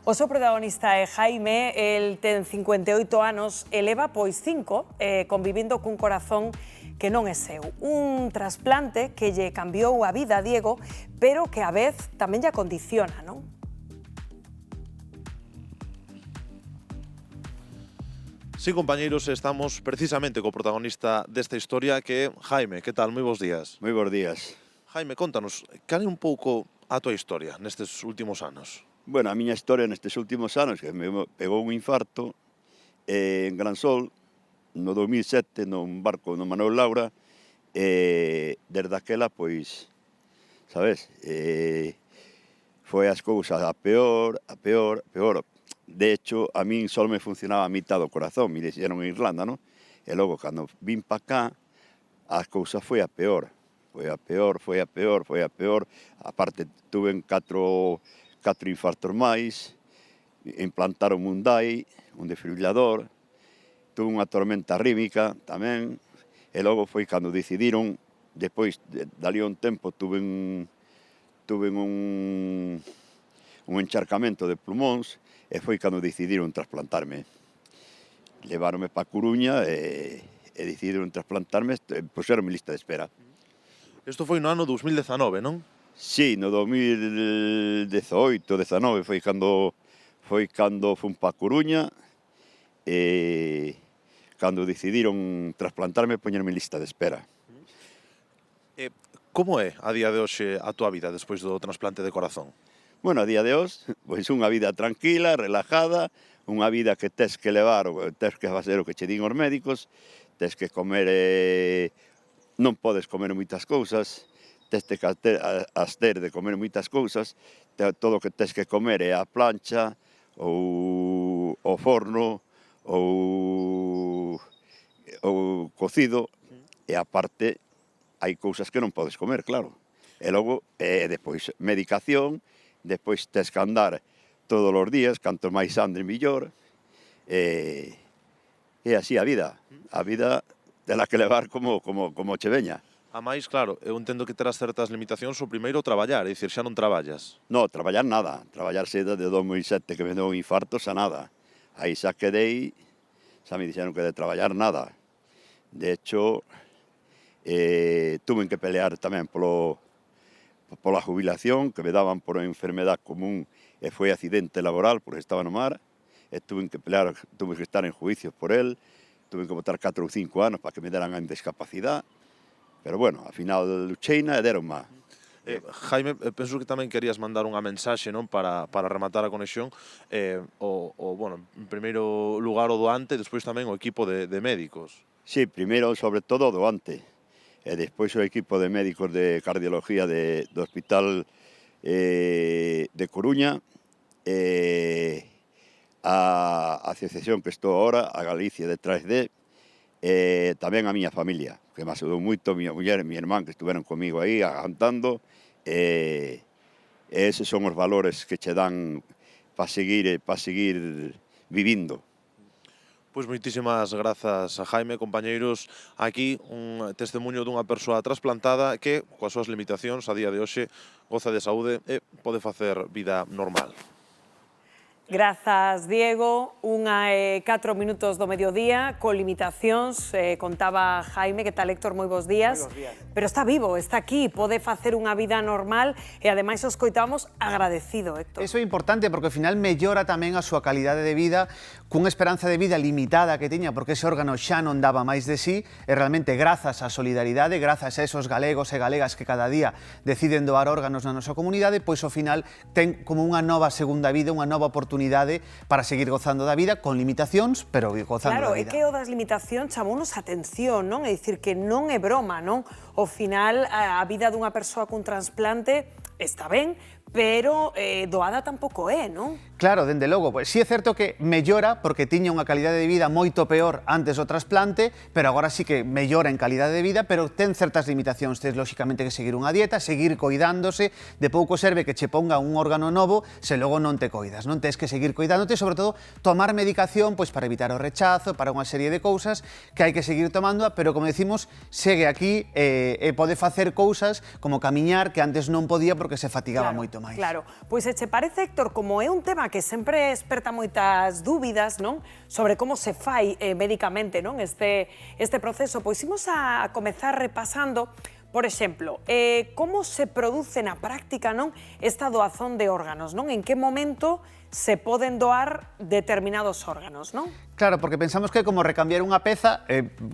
O seu protagonista é Jaime, el ten 58 anos e leva pois 5 convivindo cun corazón que non é seu. Un trasplante que lle cambiou a vida a Diego, pero que a vez tamén lle condiciona, non? Sí, compañeiros, estamos precisamente co protagonista desta historia que é Jaime. Que tal? Moi bons días. Moi bons días. Jaime, contanos, cal é un pouco a tua historia nestes últimos anos? Bueno, a miña historia nestes últimos anos, que me pegou un infarto en Gran Sol, no 2007, nun barco no Manuel Laura, e desde aquela, pois, sabes, foi as cousas a peor. De hecho, a min só me funcionaba a mitad do corazón, me dixeron en Irlanda, non? E logo, cando vin pa cá, as cousas foi a peor. Foi a peor. Aparte, tuve 4 infartos máis, implantaron un DAI, un desfibrilador, tuve unha tormenta rítmica tamén, e logo foi cando decidiron, depois, dali un tempo, tuve un encharcamento de pulmóns, e foi cando decidiron trasplantarme. Leváronme pa Coruña e decidiron trasplantarme, puxeronme lista de espera. Isto foi no ano 2019, non? Sí, no 2018, 19 foi cando fun pa Coruña e cando decidiron trasplantarme poñerme en lista de espera. Como é a día de hoxe a tua vida despois do trasplante de corazón? Bueno, a día de hoxe, pois unha vida tranquila, relajada, unha vida que tes que levar, tes que facer o que che din os médicos, tes que comer, non podes comer moitas cousas, tes que abster de comer moitas cousas, todo o que tes que comer é a plancha, ou o forno, ou cocido, e aparte hai cousas que non podes comer, claro. E logo, depois, medicación, despois tes que andar todos os días, canto máis ande millor, e así a vida tela que levar como che veña. A máis, claro, eu entendo que terás certas limitacións o primeiro traballar, é dicir, xa non traballas. No, traballar nada, traballar desde 2007 que me deu un infarto, xa nada. Aí xa quedei, xa me dixeron que de traballar nada. De hecho, tuve que pelear tamén pola jubilación, que me daban por enfermedad común e foi accidente laboral porque estaba no mar, e tuve que pelear, tuve que estar en juicios por él, tuve que botar 4 ou 5 anos para que me deran a discapacidade, pero bueno, ao final lucheina e deron má. Jaime, penso que tamén querías mandar unha mensaxe, non, para rematar a conexión, bueno, en primeiro lugar o doante, despois tamén o equipo de médicos. Sí, primeiro, sobre todo, o doante. E despois o equipo de médicos de cardiología do Hospital de Coruña, a asociación que estou agora, a Galicia detrás tamén a miña familia, que me axudou moito, a miña muller e mi irmán que estuveron comigo aí agantando, e eses son os valores que che dan para seguir vivindo. Pois moitísimas grazas a Jaime, compañeiros. Aquí un testemunho dunha persoa trasplantada que, coas súas limitacións, a día de hoxe, goza de saúde e pode facer vida normal. Grazas, Diego. 1:04 do mediodía, con limitacións, contaba Jaime. Que tal, Héctor? Moi bons días. Moi bons días. Pero está vivo, está aquí, pode facer unha vida normal e ademais os coitamos agradecido, Héctor. Eso é importante porque ao final mellora tamén a súa calidade de vida cunha esperanza de vida limitada que tiña porque ese órgano xa non daba máis de sí e realmente grazas á solidaridade, grazas a esos galegos e galegas que cada día deciden doar órganos na nosa comunidade, pois ao final ten como unha nova segunda vida, unha nova oportunidade para seguir gozando da vida con limitacións, pero gozando Claro, da vida. é que o das limitacións chamounos atención, non? É dicir, que non é broma, non? Ao final, a vida dunha persoa cun trasplante está ben, pero doada tampouco é, non? Claro, dende logo, pois, sí é certo que mellora porque tiña unha calidade de vida moito peor antes do trasplante, pero agora sí que mellora en calidade de vida, pero ten certas limitacións, tens lóxicamente que seguir unha dieta, seguir coidándose, de pouco serve que che ponga un órgano novo se logo non te coidas, non tens que seguir coidándote, sobre todo tomar medicación pois para evitar o rechazo, para unha serie de cousas que hai que seguir tomando, pero como decimos, segue aquí e pode facer cousas como camiñar que antes non podía porque se fatigaba moito máis. Claro, pois se che parece, Héctor, como é un tema que sempre esperta moitas dúbidas, non? Sobre como se fai médicamente, non? Este proceso. Pois imos a comezar repasando, por exemplo, como se produce na práctica, non? Esta doazón de órganos, non? En que momento se poden doar determinados órganos, non? Claro, porque pensamos que como recambiar unha peza,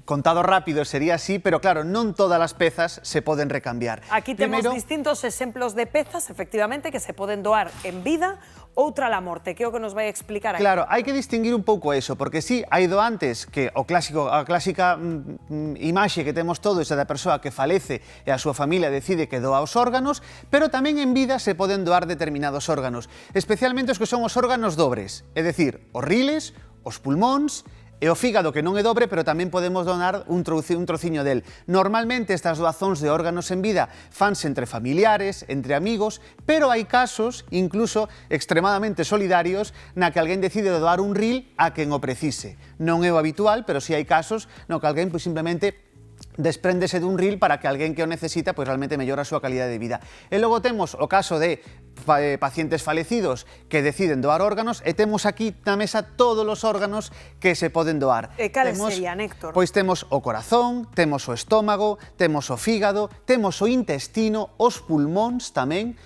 contado rápido sería así, pero claro, non todas as pezas se poden recambiar. Aquí temos distintos exemplos de pezas, efectivamente, que se poden doar en vida, outra a morte, que é o que nos vai explicar aquí. Claro, hai que distinguir un pouco eso, porque sí, hai doantes que a clásica imaxe que temos todos é da persoa que falece e a súa familia decide que doa os órganos, pero tamén en vida se poden doar determinados órganos, especialmente os que son os órganos dobres, é dicir, os riles, os pulmóns e o fígado, que non é dobre, pero tamén podemos donar un trociño del. Normalmente estas doazóns de órganos en vida fanse entre familiares, entre amigos, pero hai casos, incluso extremadamente solidarios, na que alguén decide doar un ril a quen o precise. Non é o habitual, pero sí hai casos no que alguén simplemente despréndese dun ril para que alguén que o necesita realmente mellora a súa calidade de vida. E logo temos o caso de pacientes falecidos que deciden doar órganos e temos aquí na mesa todos os órganos que se poden doar. E cales serían, Héctor? Pois temos o corazón, temos o estómago, temos o fígado, temos o intestino, os pulmóns tamén,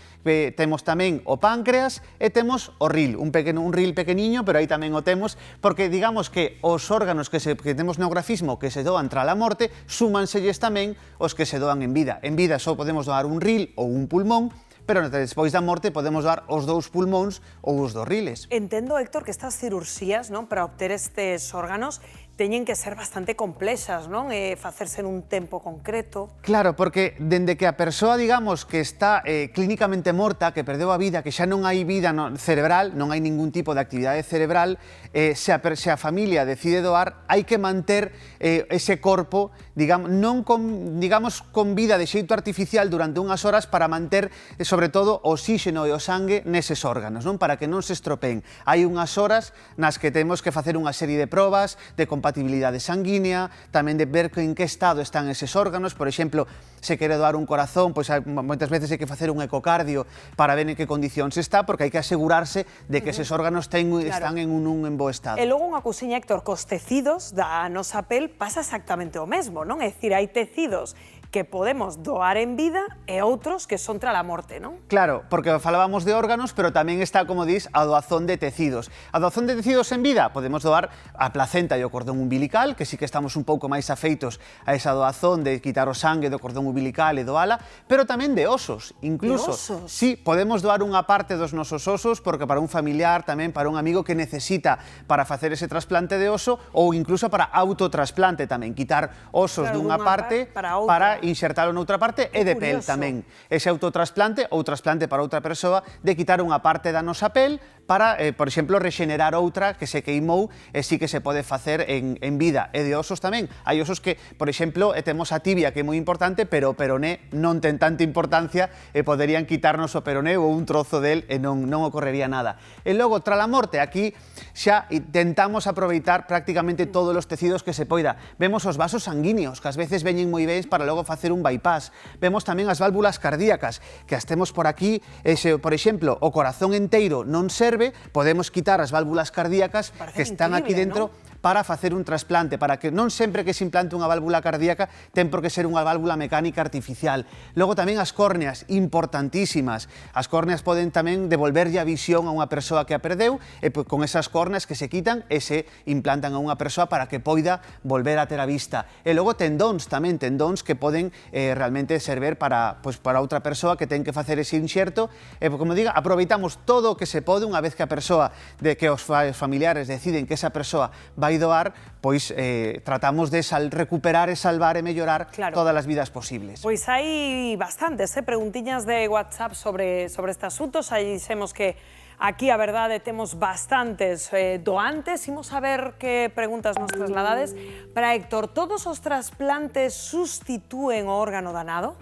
temos tamén o páncreas e temos o ril, un ril pequeniño, pero aí tamén o temos, porque digamos que os órganos que temos no grafismo que se doan tras a morte, súmanselles tamén os que se doan en vida. En vida só podemos doar un ril ou un pulmón, pero despois da morte podemos doar os dous pulmóns ou os dos riles. Entendo, Héctor, que estas cirurxías, non, para obter estes órganos teñen que ser bastante complexas, non? Facerse nun tempo concreto. Claro, porque dende que a persoa, digamos, que está clínicamente morta, que perdeu a vida, que xa non hai vida cerebral, non hai ningún tipo de actividade cerebral, se a familia decide doar, hai que manter ese corpo, non con vida de xeito artificial durante unhas horas para manter, sobre todo, o oxígeno e o sangue neses órganos, non? Para que non se estropeen. Hai unhas horas nas que temos que facer unha serie de probas de compatibilidade sanguínea, tamén de ver en que estado están eses órganos. Por exemplo, se quere doar un corazón, pois moitas veces hai que facer un ecocardio para ver en que condicións está, porque hai que asegurarse de que eses órganos están en bo estado. E logo unha cousiña, Héctor, cos tecidos da nosa pel pasa exactamente o mesmo, non? É dicir, hai tecidos que podemos doar en vida e outros que son tras a morte, non? Claro, porque falábamos de órganos, pero tamén está, como dis, a doazón de tecidos. A doazón de tecidos en vida podemos doar a placenta e o cordón umbilical, que sí que estamos un pouco máis afeitos a esa doazón de quitar o sangue do cordón umbilical e doala, pero tamén de osos, incluso. De osos? Sí, podemos doar unha parte dos nosos osos, porque para un familiar, tamén para un amigo que necesita para facer ese trasplante de oso, ou incluso para autotrasplante tamén, quitar osos dunha parte para insertalo noutra parte, e de pel tamén. Ese autotrasplante ou trasplante para outra persoa de quitar unha parte da nosa pel para, por exemplo, rexenerar outra que se queimou e sí que se pode facer en vida. E de osos tamén. Hai osos que, por exemplo, temos a tibia, que é moi importante, pero o peroné non ten tanta importancia e poderían quitarnos o peroné ou un trozo del e non ocorrería nada. E logo, tras a morte, aquí xa intentamos aproveitar prácticamente todos os tecidos que se poida. Vemos os vasos sanguíneos, que ás veces veñen moi ben para logo facer un bypass. Vemos tamén as válvulas cardíacas, que as temos por aquí. Por exemplo, o corazón enteiro non serve, podemos quitar as válvulas cardíacas que están aquí dentro, para facer un trasplante, para que non sempre que se implante unha válvula cardíaca ten por que ser unha válvula mecánica artificial. Logo tamén as córneas, importantísimas. As córneas poden tamén devolverlle a visión a unha persoa que a perdeu, e con esas córneas que se quitan e se implantan a unha persoa para que poida volver a ter a vista. E logo tendóns tamén, tendóns que poden realmente servir para outra persoa que ten que facer ese inxerto. E, como diga, aproveitamos todo o que se pode unha vez que a persoa, que os familiares deciden que esa persoa vai doar, pois tratamos de recuperar e salvar e mellorar todas as vidas posibles. Pois hai bastantes preguntiñas de WhatsApp sobre este asunto. Xa dixemos que aquí, a verdade, temos bastantes doantes. Imos a ver que preguntas nos trasladades. Para Héctor, todos os trasplantes sustitúen o órgano danado?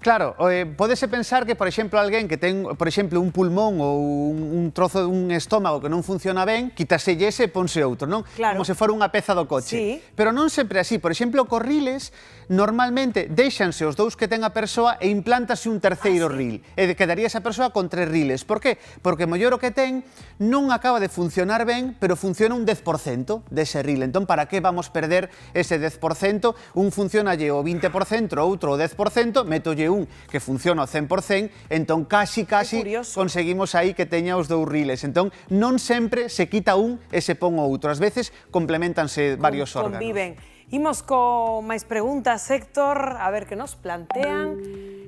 Claro, pódese pensar que, por exemplo, alguén que ten, por exemplo, un pulmón ou un trozo dun estómago que non funciona ben, quítaselle ese e ponse outro, non? Claro. Como se fora unha peza do coche. Sí. Pero non sempre así. Por exemplo, cos riles, normalmente deixanse os dous que ten a persoa e implántase un terceiro ril. E quedaría esa persoa con 3 riles. Por que? Porque mellor o que ten non acaba de funcionar ben, pero funciona un 10% dese ril. Entón, para que vamos perder ese 10%? Un funcionalle o 20%, outro o 10%, métolle un que funciona ao 100%, entón casi conseguimos aí que teña os dous riles. Entón, non sempre se quita un e se pon o outro. Ás veces complementanse varios órganos. Conviven. Imos con máis preguntas, Héctor, a ver que nos plantean.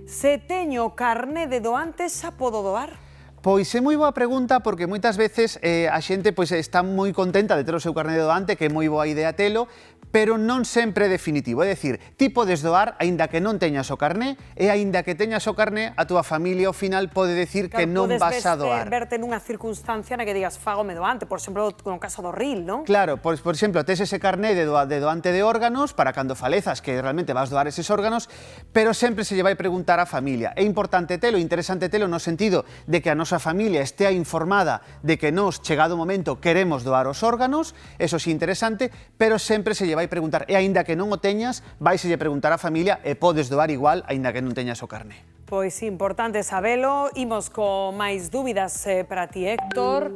Se teño carné de doante, xa podo doar? Pois é moi boa pregunta porque moitas veces a xente pois, está moi contenta de ter o seu carné de doante, que é moi boa idea telo, pero non sempre é definitivo. É dicir, ti podes doar aínda que non teñas o carné e aínda que teñas o carné, a túa familia ao final pode decir que non vas a doar. Podes verte nunha circunstancia na que digas fágome doante, por exemplo, no caso do ril, non? Claro, por exemplo, tes ese carné de doante de órganos para cando falezas que realmente vas doar eses órganos, pero sempre se lle vai preguntar á familia. É importante telo, interesante telo no sentido de que a nosa familia estea informada de que nos, chegado o momento, queremos doar os órganos, eso sí interesante, pero sempre se lle vai preguntar, e aínda que non o teñas, vaiselle preguntar á familia e podes doar igual, aínda que non teñas o carné. Pois importante sabelo. Imos con máis dúbidas para ti, Héctor.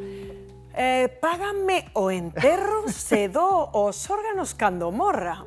Páganme o enterro se do os órganos cando morra?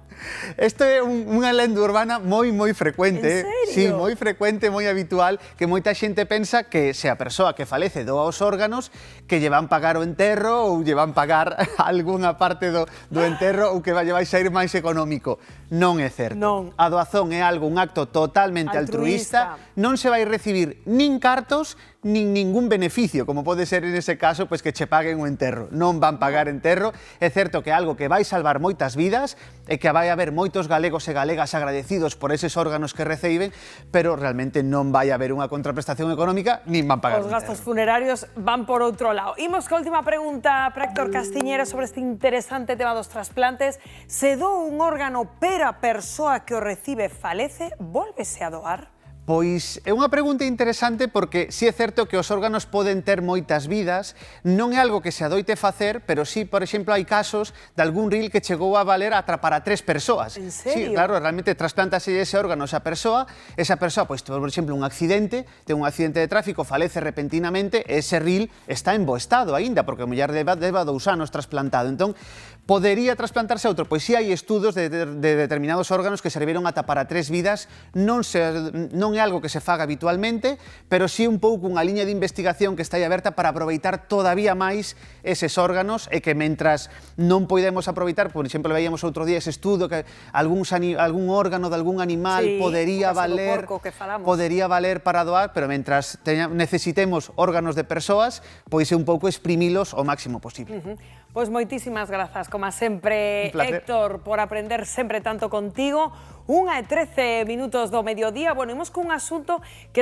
Isto é unha lenda urbana moi frecuente. En serio? Sí, moi frecuente, moi habitual, que moita xente pensa que se a persoa que falece doa os órganos, que lle van pagar o enterro ou lle van pagar algunha parte do enterro ou que lle vai sair máis económico. Non é certo. Non. A doazón é algo, un acto totalmente altruísta, non se vai recibir nin cartos, nin ningún beneficio, como pode ser en ese caso, pois que che paguen o enterro. Non van pagar enterro. É certo que é algo que vai salvar moitas vidas e que vai haber moitos galegos e galegas agradecidos por eses órganos que reciben, pero realmente non vai haber unha contraprestación económica, nin van pagar Os gastos funerarios van por outro lado. Imos coa última pregunta para Héctor Castiñeira sobre este interesante tema dos trasplantes. Se do un órgano pero a persoa que o recibe falece, vólvese a doar? Pois é unha pregunta interesante porque si é certo que os órganos poden ter moitas vidas, non é algo que se adoite facer, pero si, por exemplo, hai casos de algún ril que chegou a valer para 3 persoas. En serio? Sí, claro, realmente trasplantase ese órgano a esa persoa, pois, por exemplo, un accidente, ten un accidente de tráfico, falece repentinamente, e ese ril está en bo estado aínda, porque a muller leva 2 anos trasplantado. Entón, podería trasplantarse a outro? Pois si hai estudos de determinados órganos que serviron ata para 3 vidas, non é algo que se faga habitualmente, pero sí un pouco unha liña de investigación que está aí aberta para aproveitar todavía máis eses órganos e que mentras non podemos aproveitar, por exemplo, veíamos outro día ese estudo que algún órgano de algún animal podería valer para doar, pero mentras necesitemos órganos de persoas, pois é un pouco exprimilos o máximo posible. Pois moitísimas grazas, como sempre, Héctor, por aprender sempre tanto contigo. 1:13 do mediodía. Bueno, imos cun asunto que